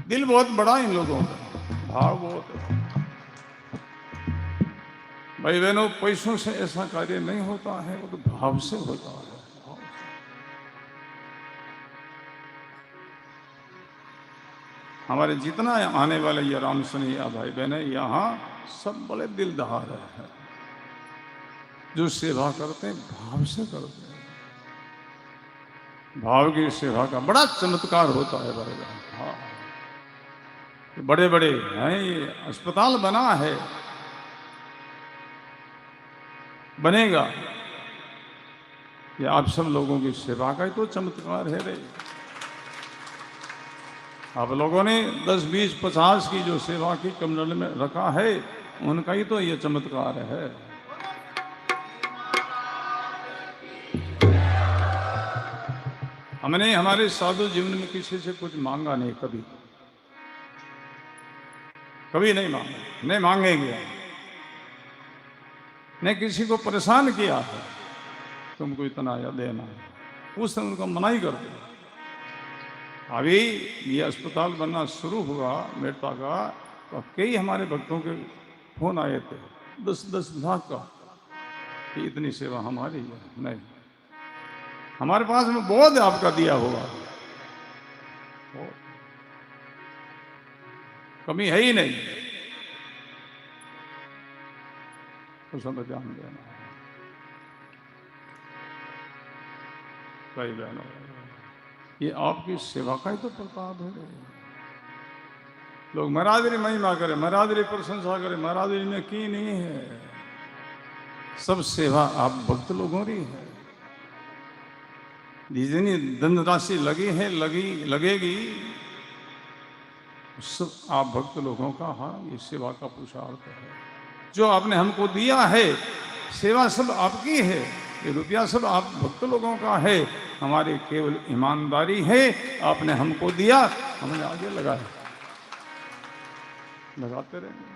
दिल बहुत बड़ा इन लोगों का, भाव बहुत है। भाई बहनों, पैसों से ऐसा कार्य नहीं होता है, वो तो भाव से होता है। हमारे जितना आने वाले ये राम सुनिया भाई बहने, यहाँ सब बड़े दिलदार है, जो सेवा करते हैं भाव से करते हैं। भाव की सेवा का बड़ा चमत्कार होता है भाई बहन। हाँ, बड़े बड़े हैं, ये अस्पताल बना है, बनेगा, ये आप सब लोगों की सेवा का ही तो चमत्कार है रे। आप लोगों ने 10, 20, 50 की जो सेवा की कमंडल में रखा है, उनका ही तो ये चमत्कार है। हमने हमारे साधु जीवन में किसी से कुछ मांगा नहीं, कभी कभी नहीं मांगा, नहीं मांगेंगे, नहीं किसी को परेशान किया है तुमको इतना या देना है, उस समय उनको मना ही कर दिया। अभी ये अस्पताल बनना शुरू हुआ मेड़ता का, तो कई हमारे भक्तों के फोन आए थे 10-10 लाख का, कि इतनी सेवा हमारी है। नहीं, हमारे पास में बहुत आपका दिया होगा, कमी है ही नहीं, तो सब ध्यान देना। भाई बहनों, ये आपकी सेवा का ही तो प्रताप है। लोग महाराज री महिमा करे, महाराज री प्रशंसा करे, महाराज री ने की नहीं है। सब सेवा आप भक्त लोगों की है। जितनी धनराशि लगी है, लगेगी, सब आप भक्त लोगों का, हाँ, ये सेवा का पुरुषार्थ है। जो आपने हमको दिया है, सेवा सब आपकी है, ये रुपया सब आप भक्त लोगों का है। हमारी केवल ईमानदारी है, आपने हमको दिया, हमने आगे लगाया, लगाते रहेंगे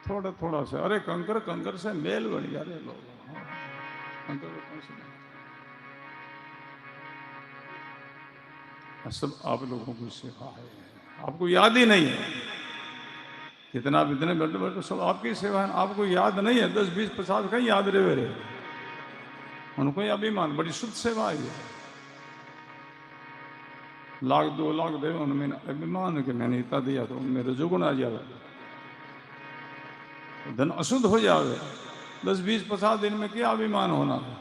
थोड़ा थोड़ा से। अरे कंकर कंकर से मेल बन जा रहे लोग, कंकर से सब आप लोगों की सेवा है। आपको याद ही नहीं है, कितना इतने बैठे बैठे सब आपकी सेवा है, आपको याद नहीं है। 10 20 50 कहीं याद रहे, उनको ही अभिमान, बड़ी शुद्ध सेवा है। 1 लाख 2 लाख दे, उनमें अभिमान के मैंने इतना दिया तो उनमें रजोगुण आ जाए, धन अशुद्ध हो जाए। 10 20 50 दिन में क्या अभिमान होना है।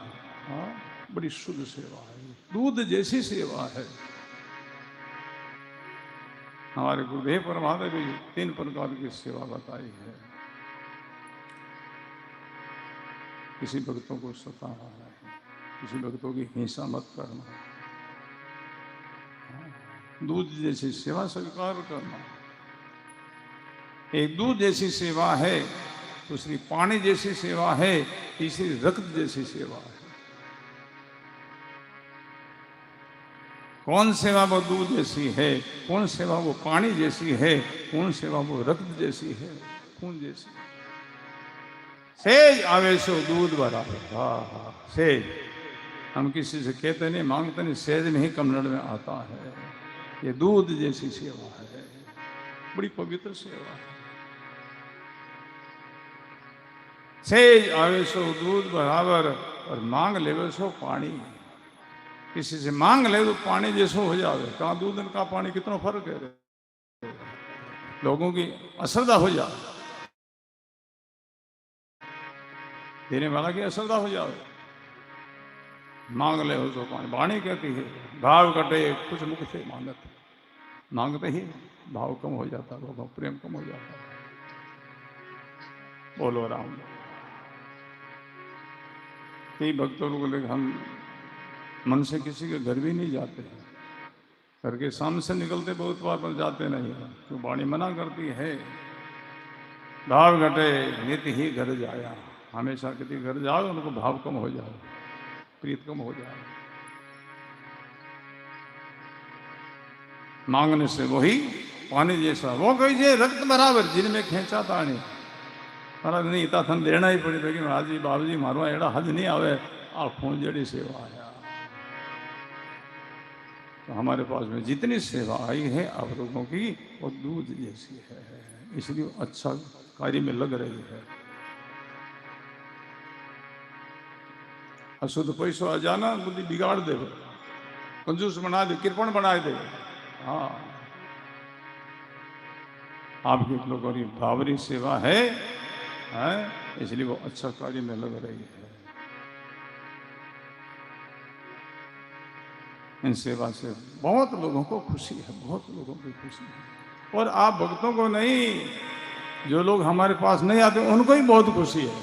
हाँ, बड़ी शुद्ध सेवा है, दूध जैसी सेवा है। हमारे गुरुदेव परमात्मा भी 3 प्रकार की सेवा बताई है। किसी भक्तों को सताना है, किसी भक्तों की हिंसा मत करना, दूध जैसी सेवा स्वीकार करना। एक दूध जैसी सेवा है, दूसरी पानी जैसी सेवा है, तीसरी रक्त जैसी सेवा है। कौन सेवा वो दूध जैसी है, कौन सेवा वो पानी जैसी है, कौन सेवा वो रक्त जैसी है, खून जैसी। सेज आवेशो दूध बराबर, हाँ हाँ सेज। हम किसी से कहते नहीं, मांगते नहीं, सेज में ही कन्नड़ में आता है। ये दूध जैसी सेवा है, बड़ी पवित्र सेवा है। सेज आवेशो दूध बराबर, और मांग लेवे सो पानी। किसी से मांग ले तो पानी जैसो हो जावे। कहाँ दूध का पानी कितना फर्क है। लोगों की अश्रद्धा हो जाए, देने वाला की अश्रद्धा हो जावे। मांग ले हो तो पानी। वाणी कहती है भाव कटे कुछ मुख से मांगत, मांगते ही भाव कम हो जाता, लोगों प्रेम कम हो जाता। बोलो राम। कई भक्तों को लेकर हम मन से किसी के घर भी नहीं जाते हैं, घर के सामने से निकलते बहुत बार, पर जाते नहीं है। तो वाणी मना करती है, भाव घटे नित्य ही घर जाया। हमेशा किसी घर जाओ, उनको भाव कम हो जाए, प्रीत कम हो जाए। मांगने से वही पानी जैसा, वो कही रक्त बराबर जिनमें खेचा ताणी। महाराज नहीं इतना थन लेना ही पड़ी, लेकिन महाराज जी बाबू जी मारवा एड़ा हज नहीं आवे, आ खून जड़ी सेवा आया। तो हमारे पास में जितनी सेवा आई है आप लोगों की, वो दूध जैसी है, इसलिए अच्छा कार्य में लग रही है। अशुद्ध पैसो आ जाना बुद्धि बिगाड़ दे, कंजूस बना दे, कृपण बना दे। हाँ, आपके लोगों की भावरी सेवा है, इसलिए वो अच्छा कार्य में लग रही है। इन सेवा से बहुत लोगों को खुशी है, बहुत लोगों को खुशी है। और आप भक्तों को नहीं, जो लोग हमारे पास नहीं आते उनको ही बहुत खुशी है,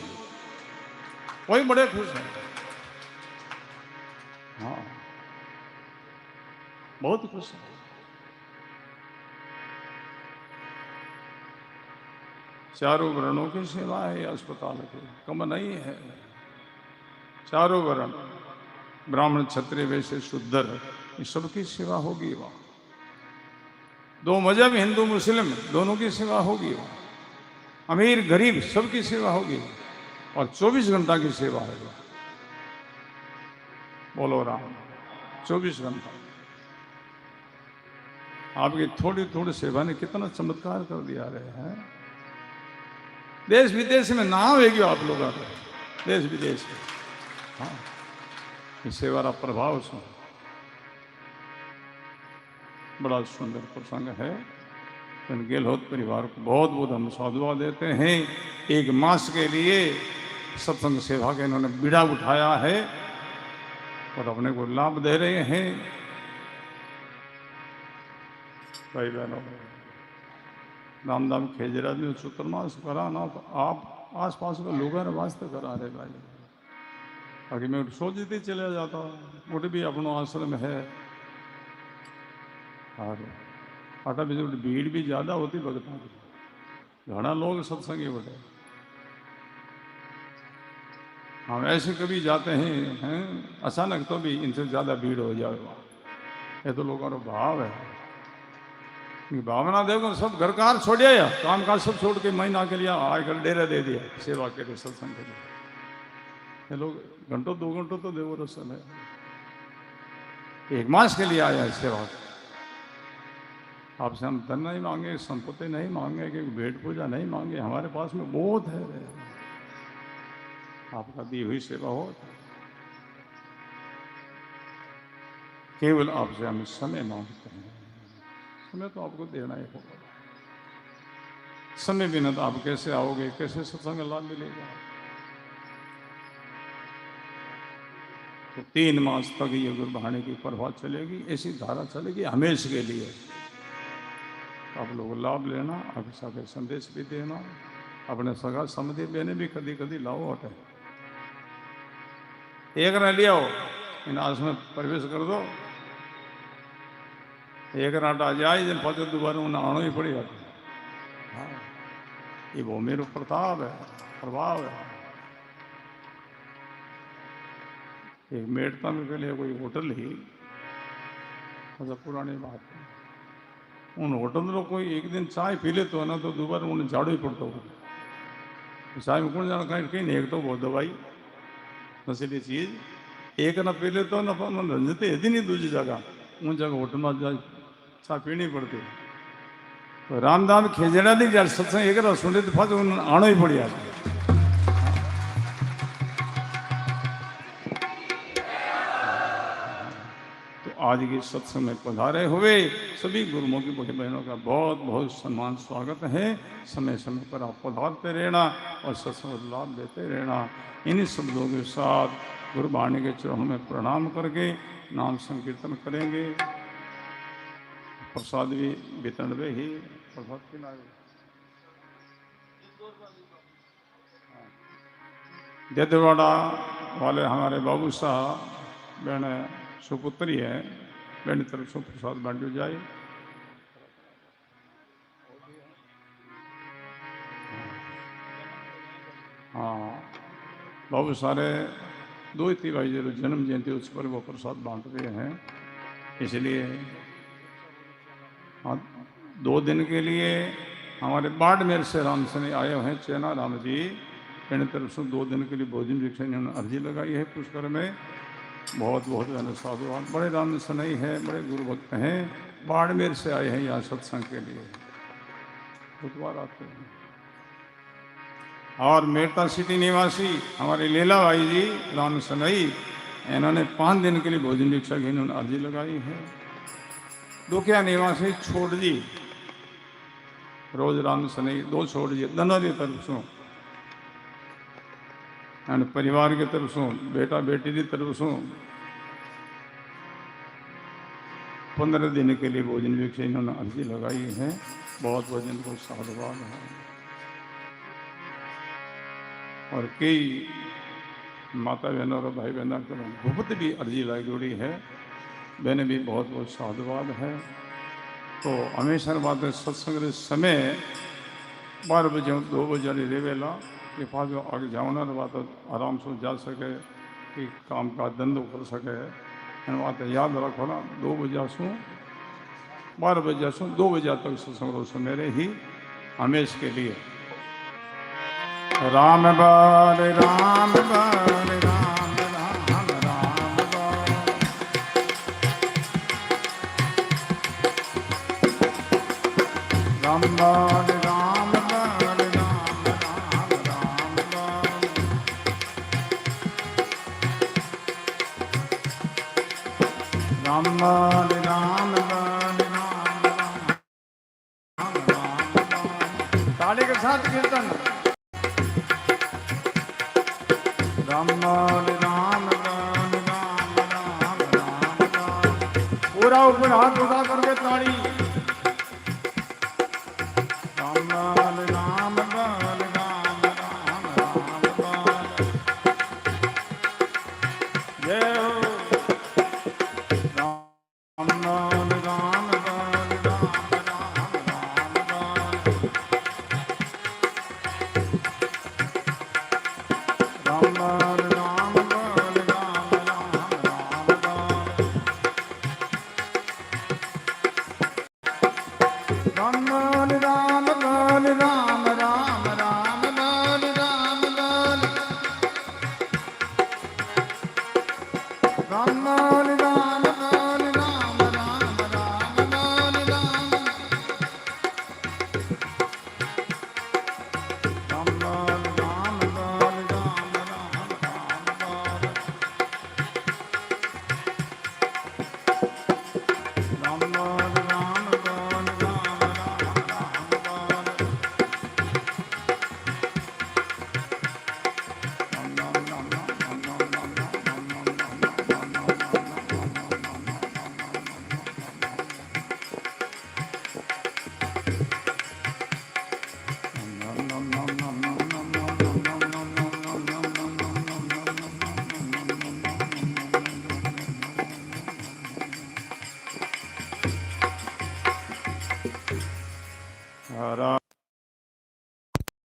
वही बड़े खुश हैं। हाँ, बहुत खुश है। चारों वर्णों की सेवा है अस्पताल की, कम नहीं है। चारों वर्ण, ब्राह्मण क्षत्रिय वैश्य शूद्र, इस सबकी सेवा होगी वहाँ। 2 मजहब हिंदू मुस्लिम दोनों की सेवा होगी वहाँ। अमीर गरीब सबकी सेवा होगी, और 24 घंटा की सेवा है वहाँ। बोलो राम। 24 घंटा आपकी थोड़ी थोड़ी सेवा ने कितना चमत्कार कर दिया रहे हैं। देश विदेश में नाम है आप लोगों का, देश विदेश में। हाँ, इस सेवा का प्रभाव सुन, बड़ा सुंदर प्रसंग है। गेलहोत परिवार को बहुत बहुत हम साधुवाद देते हैं। 1 मास के लिए सत्संग सेवा के इन्होंने बीड़ा उठाया है, और अपने को लाभ दे रहे हैं। भाई बहनों, रामधाम खेजरा में चतुर्मास कराना तो आप आसपास के लोगों ने वास्ते करा रहे भाई। बाकी मैं सोचते चले जाता, उठ भी अपनो आश्रम है और आटा भी भीड़ भी ज़्यादा होती भगत की, घना लोग सत्संगी होते। हम ऐसे कभी जाते हैं अचानक तो भी इनसे ज़्यादा भीड़ हो जाएगा। ये तो लोगों का भाव है, भावना देखो। सब घर कार छोड़िया या काम काज सब छोड़ के महीना के लिए आकर डेरा दे दिया सेवा के लिए, सत्संग के लिए। ये लोग घंटों 2 घंटों तो देवो रसम है, 1 मास के लिए आया है सेवा। आपसे हम धन नहीं मांगे, संपत्ति नहीं मांगे, कि भेंट पूजा नहीं मांगे, हमारे पास में बहुत है। आपका दी हुई सेवा हो, केवल आपसे हम समय मांगते हैं। समय तो आपको देना ही होगा। समय बिना तो आप कैसे आओगे, कैसे सत्संग लाभ मिलेगा। तो 3 मास तक ये गुरबाणी की प्रभाव चलेगी, ऐसी धारा चलेगी हमेशा के लिए। आप लोग लाभ लेना, आपके साथ संदेश भी देना, अपने सगा समझे बहने भी कभी कभी लाओ हटे, एक न ले आओ, इन आस में प्रवेश कर दो। एक रात आ जाए जन पाचो दोबारा उन्हें आना ही पड़ेगा। हाँ, ये वो मेरा प्रताप है, प्रभाव है। एक मेड़ता में पहले कोई होटल ही, मतलब पुरानी बात है, उन होटल में कोई एक दिन चाय पी ले तो ना तो दोबारा उन्हें झाड़ू ही पड़ता हो। चाय में कौन जाना कहीं कहीं एक तो बहुत दवाई नशीली चीज, एक ना पी ले तो ना रंजते यदि नहीं दूसरी जगह उन जगह होटल में जा चाय पीनी पड़ती। तो रामधाम खेजड़ा दी जब सत्संग एक सुने तो पास आना ही पड़ी आता। तो आज की सत्संग में पधारे हुए सभी गुरुमुखी बड़े बहनों का बहुत बहुत सम्मान स्वागत है। समय समय पर आप पधारते रहना और सत्संग लाभ देते रहना। इन्हीं शब्दों के साथ गुरुवाणी के चरणों में प्रणाम करके नाम संकीर्तन करेंगे। प्रसाद भी वितरण में ही प्रसाद खिलाए। देदवाड़ा वाले हमारे बाबू साहब बहन सुपुत्री है, बहन तरफ से प्रसाद बांटो जाए। हाँ, बाबू सारे 2 ही भाई जो जन्म जयंती उस पर वो प्रसाद बांट रहे हैं, इसलिए हाँ 2 दिन के लिए हमारे बाड़मेर से राम सनी आए हुए हैं चैना राम जी। मेरी तरफ से 2 दिन के लिए भोजन भिक्षा इन्होंने अर्जी लगाई है पुष्कर में। बहुत बहुत साधुवान, बड़े राम सनई है, बड़े गुरु भक्त हैं, बाड़मेर से आए हैं यहाँ सत्संग के लिए, बुधवार आते हैं। और मेरता सिटी निवासी हमारे लीला भाई जी राम सनई, इन्होंने 5 दिन के लिए भोजन भिक्षा की इन्होंने अर्जी लगाई है। दुखिया निवासी छोड़ जी रोज राम सनई 2 छोड़ जी दोनों की तरफ से परिवार की तरफ से बेटा बेटी की तरफ से 15 दिन के लिए भोजन भिक्षा इन्होंने अर्जी लगाई है। बहुत भोजन को साधुवाद है। और कई माता बहनों और भाई बहनों को बहुत भी अर्जी लगी है, बहने भी बहुत बहुत साधुवाद है। तो हमेशा बात है सत्संग समय 12 बजे 2 बजे रेवेला के पास आगे जाना बात आराम से जा सके कि काम का धंधो कर सके। बात याद रखो ना, 2 बजे से 12 बजे से 2 बजे तक सत्संग मेरे ही हमेशा के लिए। राम बाल राम बाल राम राम राम बाल राम बाल राम बाल राम राम राम बाल राम बाल राम बाल राम राम राम बाल। ताली के साथ कीर्तन। राम बाल राम बाल राम राम पूरा ऊपर हाथ उठा करके ताड़ी। राम लाल राम लाल राम राम राम लाल जय हो। राम लाल राम लाल राम राम राम लाल राम लाल राम लाल राम राम राम लाल राम लाल राम लाल राम राम राम लाल राम लाल राम लाल राम लाल राम राम राम लाल राम राम लाल राम लाल राम राम राम लाल राम लाल राम लाल राम राम राम लाल हरा